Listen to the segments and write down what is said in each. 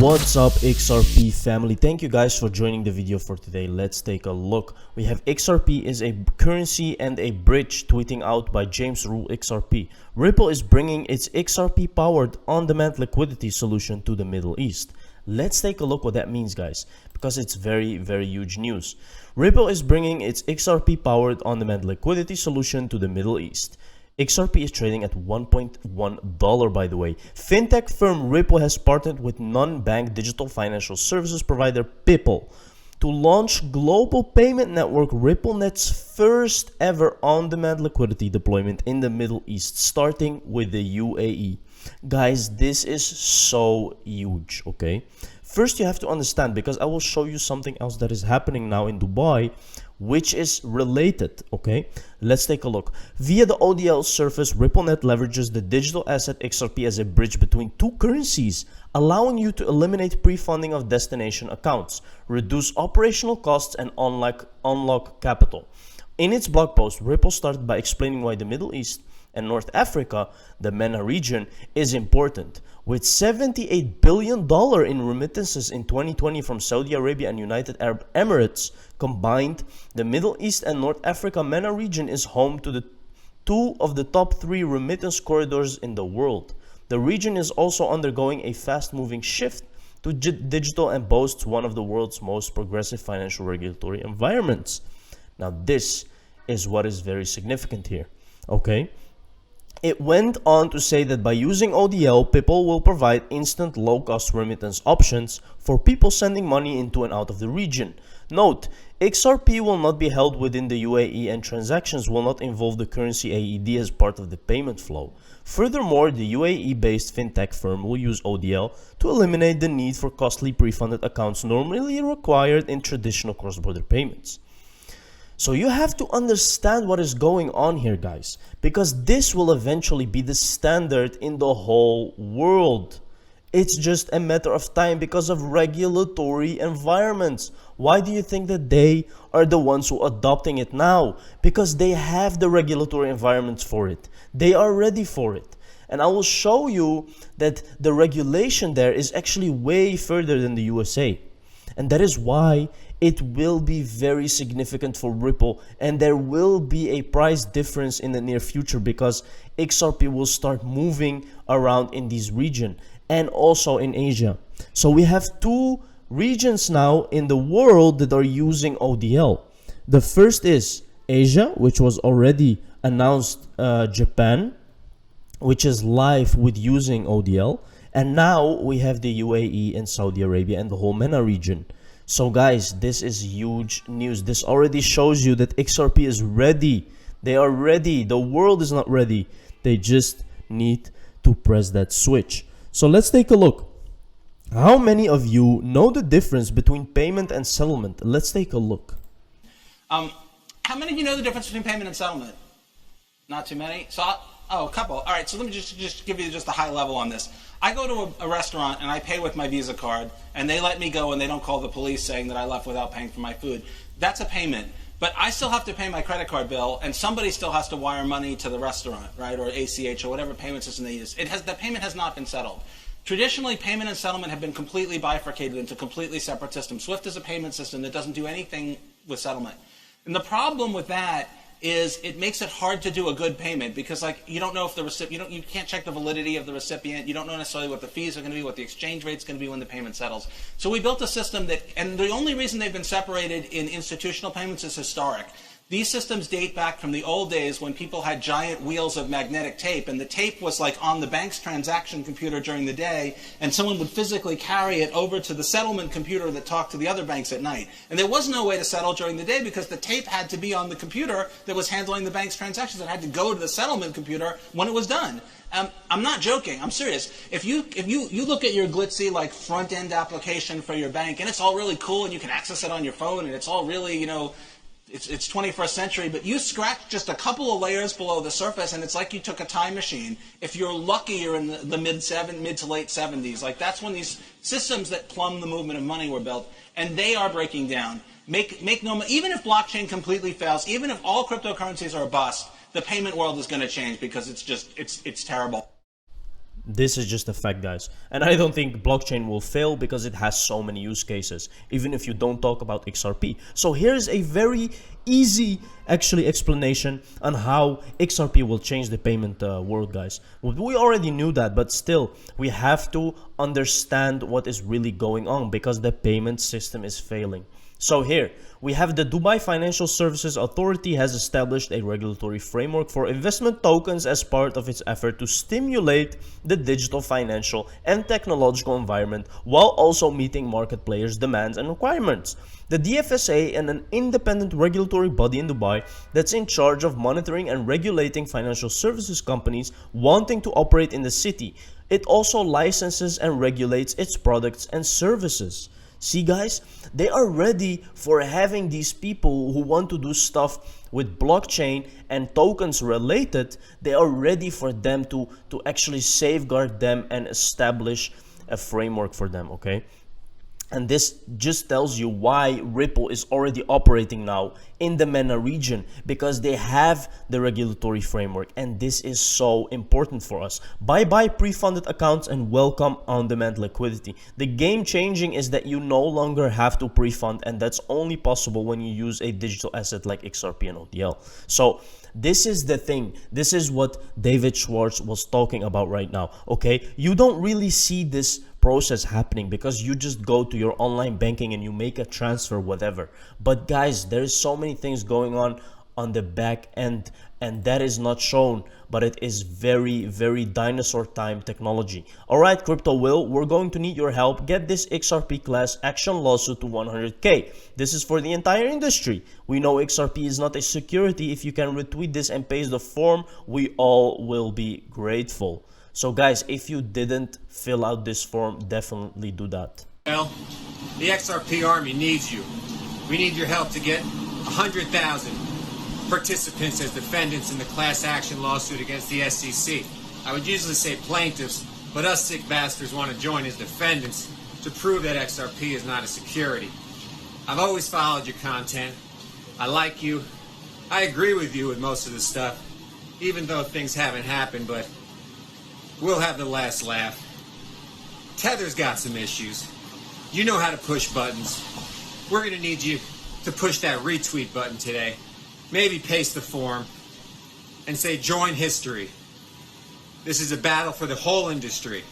What's up, XRP family? Thank you guys for joining the video for today. Let's take a look. We have XRP is a currency and a bridge, tweeting out by James Rule XRP. Ripple is bringing its XRP powered on-demand liquidity solution to the Middle East. Let's take a look what that means, guys, because it's very huge news. Ripple is bringing its XRP powered on-demand liquidity solution to the Middle East. XRP is trading at $1.1, by the way. Fintech firm Ripple has partnered with non-bank digital financial services provider Pipple to launch global payment network RippleNet's first ever on-demand liquidity deployment in the Middle East, starting with the UAE. Guys, this is so huge, okay? First, you have to understand, because I will show you something else that is happening now in Dubai, which is related, okay? Let's take a look. Via the ODL service, RippleNet leverages the digital asset XRP as a bridge between two currencies, allowing you to eliminate pre-funding of destination accounts, reduce operational costs, and unlock capital. In its blog post, Ripple started by explaining why the Middle East and North Africa, the MENA region, is important. With $78 billion in remittances in 2020 from Saudi Arabia and United Arab Emirates combined, the Middle East and North Africa MENA region is home to the two of the top 3 remittance corridors in the world. The region is also undergoing a fast-moving shift to digital and boasts one of the world's most progressive financial regulatory environments. Now, this is what is very significant here, okay? It went on to say that by using ODL, Pipple will provide instant low-cost remittance options for people sending money into and out of the region. Note, XRP will not be held within the UAE and transactions will not involve the currency AED as part of the payment flow. Furthermore, the UAE-based fintech firm will use ODL to eliminate the need for costly pre-funded accounts normally required in traditional cross-border payments. So you have to understand what is going on here, guys, because this will eventually be the standard in the whole world. It's just a matter of time because of regulatory environments. Why do you think that they are the ones who are adopting it now? Because they have the regulatory environments for it. They are ready for it. And I will show you that the regulation there is actually way further than the USA. And that is why it will be very significant for Ripple, and there will be a price difference in the near future because XRP will start moving around in this region and also in Asia. So we have 2 regions now in the world that are using ODL. The first is Asia, which was already announced, Japan, which is live with using ODL. And now we have the UAE and Saudi Arabia and the whole MENA region. So guys, this is huge news. This already shows you that XRP is ready. They are ready. The world is not ready. They just need to press that switch. So let's take a look. How many of you know the difference between payment and settlement? Let's take a look. How many of you know the difference between payment and settlement? Not too many. So a couple. All right, so let me just give you just a high level on this. I go to a restaurant and I pay with my Visa card and they let me go and they don't call the police saying that I left without paying for my food. That's a payment. But I still have to pay my credit card bill and somebody still has to wire money to the restaurant, right? Or ACH or whatever payment system they use. That payment has not been settled. Traditionally, payment and settlement have been completely bifurcated into completely separate systems. SWIFT is a payment system that doesn't do anything with settlement. And the problem with that is it makes it hard to do a good payment because, like, you don't know if the recipient, you can't check the validity of the recipient, you don't know necessarily what the fees are going to be, what the exchange rate's going to be when the payment settles. So we built a system that, and the only reason they've been separated in institutional payments is historic. These systems date back from the old days when people had giant wheels of magnetic tape, and the tape was like on the bank's transaction computer during the day, and someone would physically carry it over to the settlement computer that talked to the other banks at night. And there was no way to settle during the day because the tape had to be on the computer that was handling the bank's transactions. It had to go to the settlement computer when it was done. I'm not joking. I'm serious. If you look at your glitzy like front end application for your bank, and it's all really cool, and you can access it on your phone, and it's all really, you know, it's 21st century, but you scratch just a couple of layers below the surface and it's like you took a time machine. If you're lucky, you're in the mid to late 70s. Like, that's when these systems that plumb the movement of money were built, and they are breaking down. Even if blockchain completely fails, even if all cryptocurrencies are a bust, the payment world is going to change because it's terrible. This is just a fact, guys. And I don't think blockchain will fail because it has so many use cases, even if you don't talk about XRP. So here's a very easy actually explanation on how XRP will change the payment world, guys. We already knew that, but still we have to understand what is really going on because the payment system is failing. So here we have the Dubai Financial Services Authority has established a regulatory framework for investment tokens as part of its effort to stimulate the digital financial and technological environment while also meeting market players' demands and requirements. The DFSA is an independent regulatory body in Dubai that's in charge of monitoring and regulating financial services companies wanting to operate in the city. It also licenses and regulates its products and services. See, guys, they are ready for having these people who want to do stuff with blockchain and tokens related. They are ready for them to actually safeguard them and establish a framework for them, okay? And this just tells you why Ripple is already operating now in the MENA region, because they have the regulatory framework, and this is so important for us. Bye-bye pre-funded accounts and welcome on-demand liquidity. The game changing is that you no longer have to pre-fund, and that's only possible when you use a digital asset like XRP and OTL. So this is the thing. This is what David Schwartz was talking about right now, okay? You don't really see this process happening because you just go to your online banking and you make a transfer, whatever. But guys, there is so many things going on the back end, and that is not shown, but it is very dinosaur time technology. All right, Crypto Will, we're going to need your help. Get this XRP class action lawsuit to 100K. This is for the entire industry. We know XRP is not a security. If you can retweet this and paste the form, we all will be grateful. So guys, if you didn't fill out this form, definitely do that. Well, the XRP army needs you. We need your help to get 100,000 participants as defendants in the class action lawsuit against the SEC. I would usually say plaintiffs, but us sick bastards want to join as defendants to prove that XRP is not a security. I've always followed your content. I like you. I agree with you with most of the stuff, even though things haven't happened, but we'll have the last laugh. Tether's got some issues. You know how to push buttons. We're going to need you to push that retweet button today. Maybe paste the form and say join history. This is a battle for the whole industry.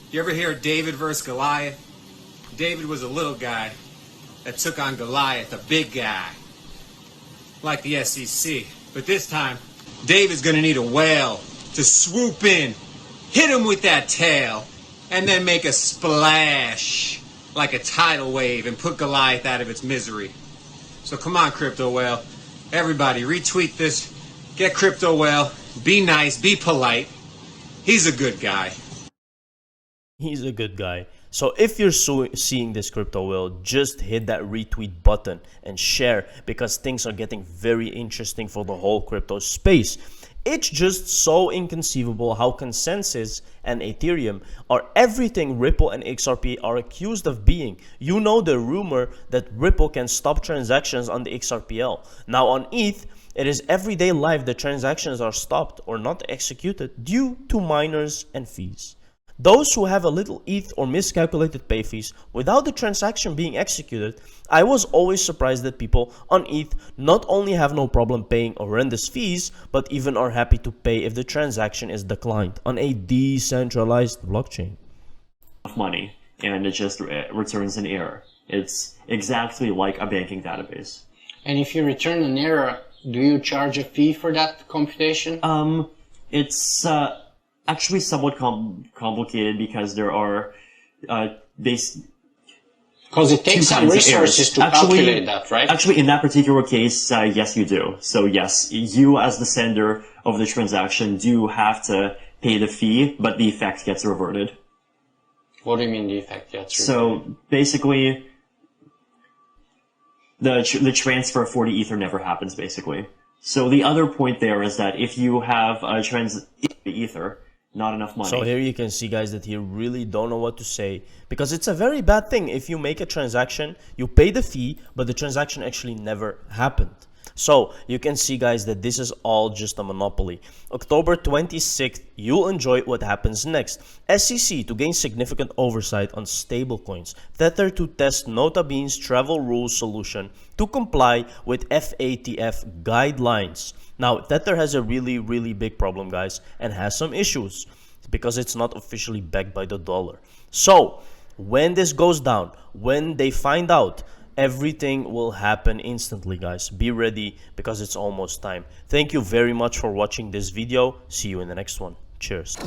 You ever hear of David versus Goliath? David was a little guy that took on Goliath, a big guy, like the SEC. But this time, David's going to need a whale to swoop in, hit him with that tail, and then make a splash like a tidal wave and put Goliath out of its misery. So come on, Crypto Whale. Everybody, retweet this. Get Crypto Whale. Be nice. Be polite. He's a good guy. He's a good guy. So if you're seeing this, Crypto Whale, just hit that retweet button and share, because things are getting very interesting for the whole crypto space. It's just so inconceivable how Consensus and Ethereum are everything Ripple and XRP are accused of being. You know the rumor that Ripple can stop transactions on the XRPL. Now on ETH, it is everyday life that transactions are stopped or not executed due to miners and fees. Those who have a little ETH or miscalculated pay fees without the transaction being executed, I was always surprised that people on ETH not only have no problem paying horrendous fees, but even are happy to pay if the transaction is declined on a decentralized blockchain. Money, and it just returns an error. It's exactly like a banking database. And if you return an error, do you charge a fee for that computation? It's actually somewhat complicated because there are because it takes some resources to calculate that, right? Actually, in that particular case, yes, you do. So yes, you as the sender of the transaction do have to pay the fee, but the effect gets reverted. What do you mean the effect gets reverted? So basically, the transfer of 40 Ether never happens, basically. So the other point there is that if you have a Ether, not enough money. So here you can see, guys, that he really don't know what to say, because it's a very bad thing if you make a transaction, you pay the fee, but the transaction actually never happened. So you can see, guys, that this is all just a monopoly. October 26th, you'll enjoy what happens next. SEC to gain significant oversight on stablecoins. Tether to test Nota Bene's travel rules solution to comply with FATF guidelines. Now, Tether has a really big problem, guys, and has some issues because it's not officially backed by the dollar. So when this goes down, when they find out, everything will happen instantly, guys. Be ready because it's almost time. Thank you very much for watching this video. See you in the next one. Cheers.